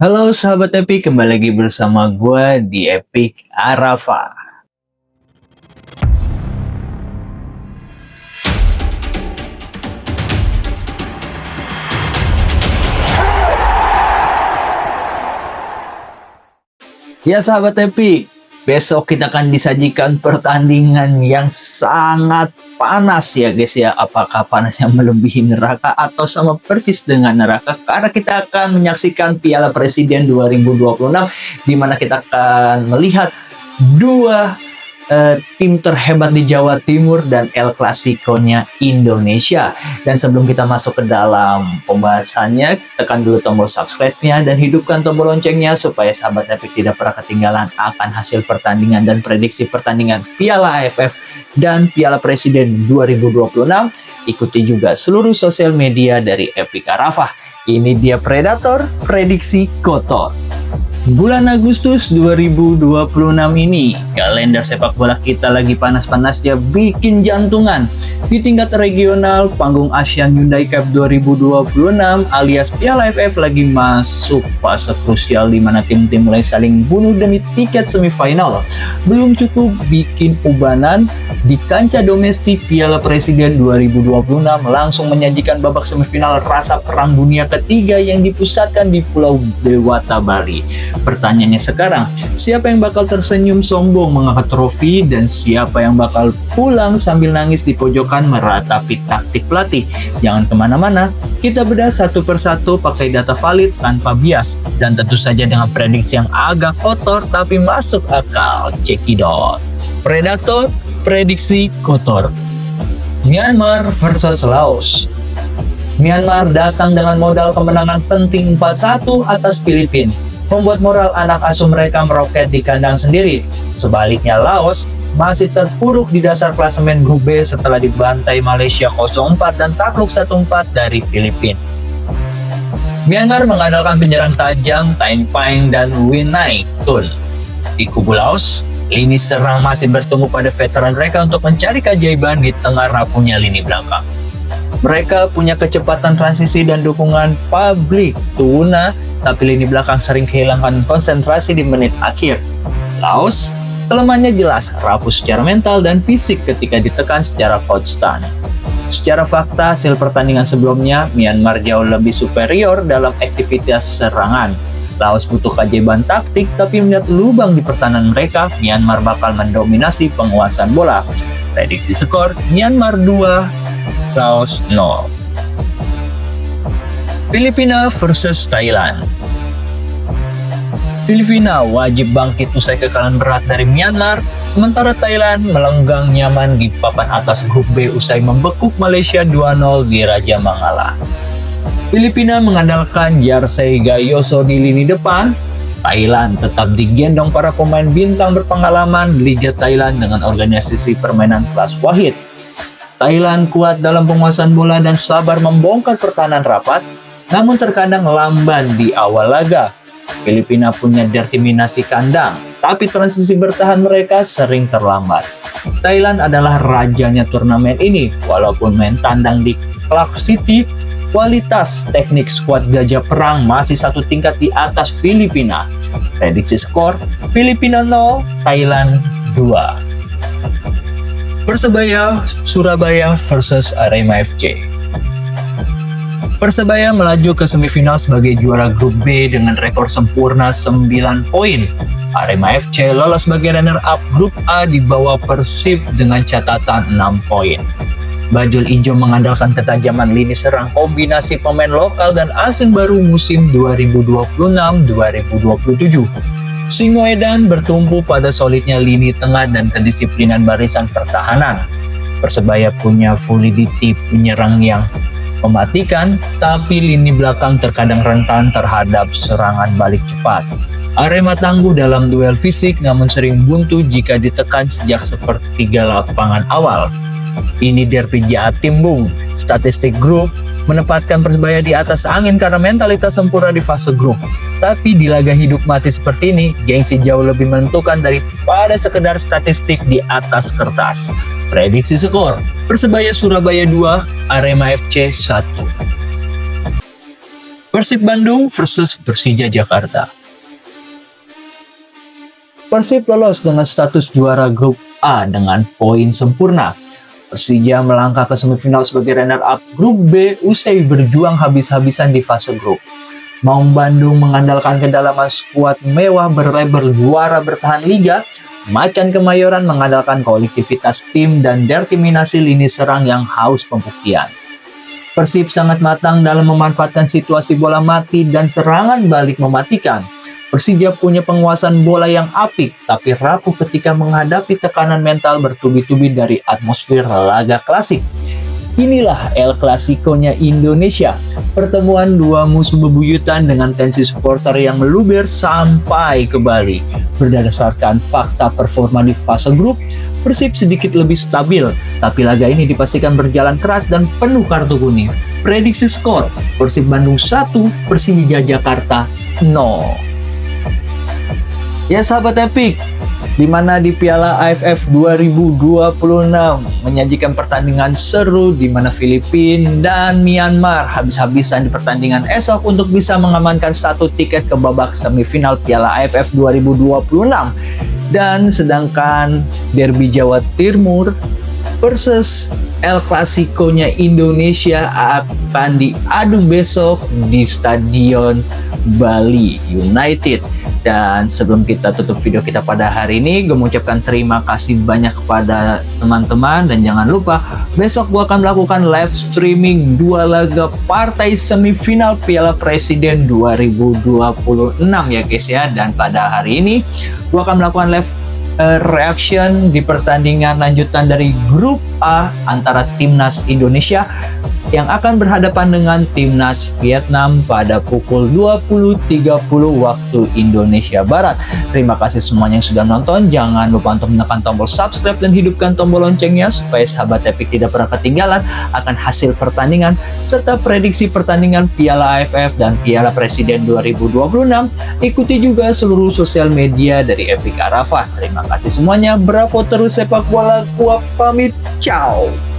Halo sahabat Epic, kembali lagi bersama gue di Epic Arafa. Ya sahabat Epic, besok kita akan disajikan pertandingan yang sangat panas ya guys ya. Apakah panasnya melebihi neraka atau sama persis dengan neraka? Karena kita akan menyaksikan Piala Presiden 2026 di mana kita akan melihat dua tim terhebat di Jawa Timur dan El Clasico-nya Indonesia. Dan sebelum kita masuk ke dalam pembahasannya, tekan dulu tombol subscribe-nya dan hidupkan tombol loncengnya supaya sahabat Epic tidak pernah ketinggalan akan hasil pertandingan dan prediksi pertandingan Piala AFF dan Piala Presiden 2026. Ikuti juga seluruh sosial media dari Epic Arafa. Ini dia Predator Prediksi Kotor. Bulan Agustus 2026 ini, kalender sepak bola kita lagi panas-panasnya bikin jantungan. Di tingkat regional, panggung Asian Hyundai Cup 2026 alias Piala AFF lagi masuk fase krusial di mana tim-tim mulai saling bunuh demi tiket semifinal. Belum cukup bikin ubanan, di kancah domestik Piala Presiden 2026 langsung menyajikan babak semifinal rasa perang dunia ketiga yang dipusatkan di Pulau Dewata, Bali. Pertanyaannya sekarang, siapa yang bakal tersenyum sombong mengangkat trofi dan siapa yang bakal pulang sambil nangis di pojokan meratapi taktik pelatih? Jangan kemana-mana, kita bedah satu persatu pakai data valid tanpa bias dan tentu saja dengan prediksi yang agak kotor tapi masuk akal. Cekidot. Predator Prediksi Kotor. Myanmar versus Laos. Myanmar datang dengan modal kemenangan penting 4-1 atas Filipina, membuat moral anak asuh mereka meroket di kandang sendiri. Sebaliknya Laos masih terpuruk di dasar klasemen grup B setelah dibantai Malaysia 0-4 dan takluk 1-4 dari Filipina. Myanmar mengandalkan penyerang tajam Tain Paing dan Winai Tun. Di kubu Laos, lini serang masih bertumbuh pada veteran mereka untuk mencari keajaiban di tengah rapuhnya lini belakang. Mereka punya kecepatan transisi dan dukungan publik Tuna, tapi lini belakang sering kehilangan konsentrasi di menit akhir. Laos, kelemahannya jelas, rapuh secara mental dan fisik ketika ditekan secara konstan. Secara fakta, hasil pertandingan sebelumnya, Myanmar jauh lebih superior dalam aktivitas serangan. Laos butuh keajaiban taktik, tapi melihat lubang di pertahanan mereka, Myanmar bakal mendominasi penguasaan bola. Prediksi skor, Myanmar 2, Laos 0. Filipina versus Thailand. Filipina wajib bangkit usai kekalahan berat dari Myanmar, sementara Thailand melenggang nyaman di papan atas grup B usai membekuk Malaysia 2-0 di Raja Mangala. Filipina mengandalkan Yersei Gayoso di lini depan. Thailand tetap digendong para pemain bintang berpengalaman Liga Thailand dengan organisasi permainan kelas wahid. Thailand kuat dalam penguasaan bola dan sabar membongkar pertahanan rapat, namun terkadang lamban di awal laga. Filipina punya determinasi kandang, tapi transisi bertahan mereka sering terlambat. Thailand adalah rajanya turnamen ini, walaupun main tandang di Clark City, kualitas teknik skuad Gajah Perang masih satu tingkat di atas Filipina. Prediksi skor, Filipina 0, Thailand 2. Persebaya Surabaya versus Arema FC. Persebaya melaju ke semifinal sebagai juara grup B dengan rekor sempurna 9 poin. Arema FC lolos sebagai runner-up grup A di bawah Persib dengan catatan 6 poin. Bajul Ijo mengandalkan ketajaman lini serang kombinasi pemain lokal dan asing baru musim 2026-2027. Singoedan bertumpu pada solidnya lini tengah dan kedisiplinan barisan pertahanan. Persebaya punya fluidity penyerang yang mematikan, tapi lini belakang terkadang rentan terhadap serangan balik cepat. Arema tangguh dalam duel fisik namun sering buntu jika ditekan sejak sepertiga lapangan awal. Ini derby Jatim, statistik grup menempatkan Persebaya di atas angin karena mentalitas sempurna di fase grup. Tapi di laga hidup mati seperti ini, gengsi jauh lebih menentukan daripada sekedar statistik di atas kertas. Prediksi skor, Persebaya Surabaya 2, Arema FC 1. Persib Bandung versus Persija Jakarta. Persib lolos dengan status juara grup A dengan poin sempurna. Persija melangkah ke semifinal sebagai runner-up grup B usai berjuang habis-habisan di fase grup. Maung Bandung mengandalkan kedalaman skuad mewah berlabel juara bertahan liga. Macan Kemayoran mengandalkan kolektivitas tim dan determinasi lini serang yang haus pembuktian. Persib sangat matang dalam memanfaatkan situasi bola mati dan serangan balik mematikan. Persija punya penguasaan bola yang apik, tapi rapuh ketika menghadapi tekanan mental bertubi-tubi dari atmosfer laga klasik. Inilah El Clasico-nya Indonesia, pertemuan dua musuh bebuyutan dengan tensi supporter yang meluber sampai ke Bali. Berdasarkan fakta performa di fase grup, Persib sedikit lebih stabil, tapi laga ini dipastikan berjalan keras dan penuh kartu kuning. Prediksi skor, Persib Bandung 1, Persija Jakarta 0. Ya sahabat Epic, di mana di Piala AFF 2026 menyajikan pertandingan seru di mana Filipina dan Myanmar habis-habisan di pertandingan esok untuk bisa mengamankan satu tiket ke babak semifinal Piala AFF 2026. Dan sedangkan Derby Jawa Timur versus El Clasico-nya Indonesia akan diadu besok di Stadion Bali United. Dan sebelum kita tutup video kita pada hari ini, gue mengucapkan terima kasih banyak kepada teman-teman. Dan jangan lupa, besok gue akan melakukan live streaming 2 laga partai semifinal Piala Presiden 2026 ya guys ya. Dan pada hari ini, gue akan melakukan live reaction di pertandingan lanjutan dari grup A antara Timnas Indonesia yang akan berhadapan dengan Timnas Vietnam pada pukul 20.30 waktu Indonesia Barat. Terima kasih semuanya yang sudah nonton. Jangan lupa untuk menekan tombol subscribe dan hidupkan tombol loncengnya supaya sahabat Epic tidak pernah ketinggalan akan hasil pertandingan serta prediksi pertandingan Piala AFF dan Piala Presiden 2026. Ikuti juga seluruh sosial media dari Epic Arafah. Terima kasih semuanya. Bravo terus sepak bola. Gua pamit. Ciao.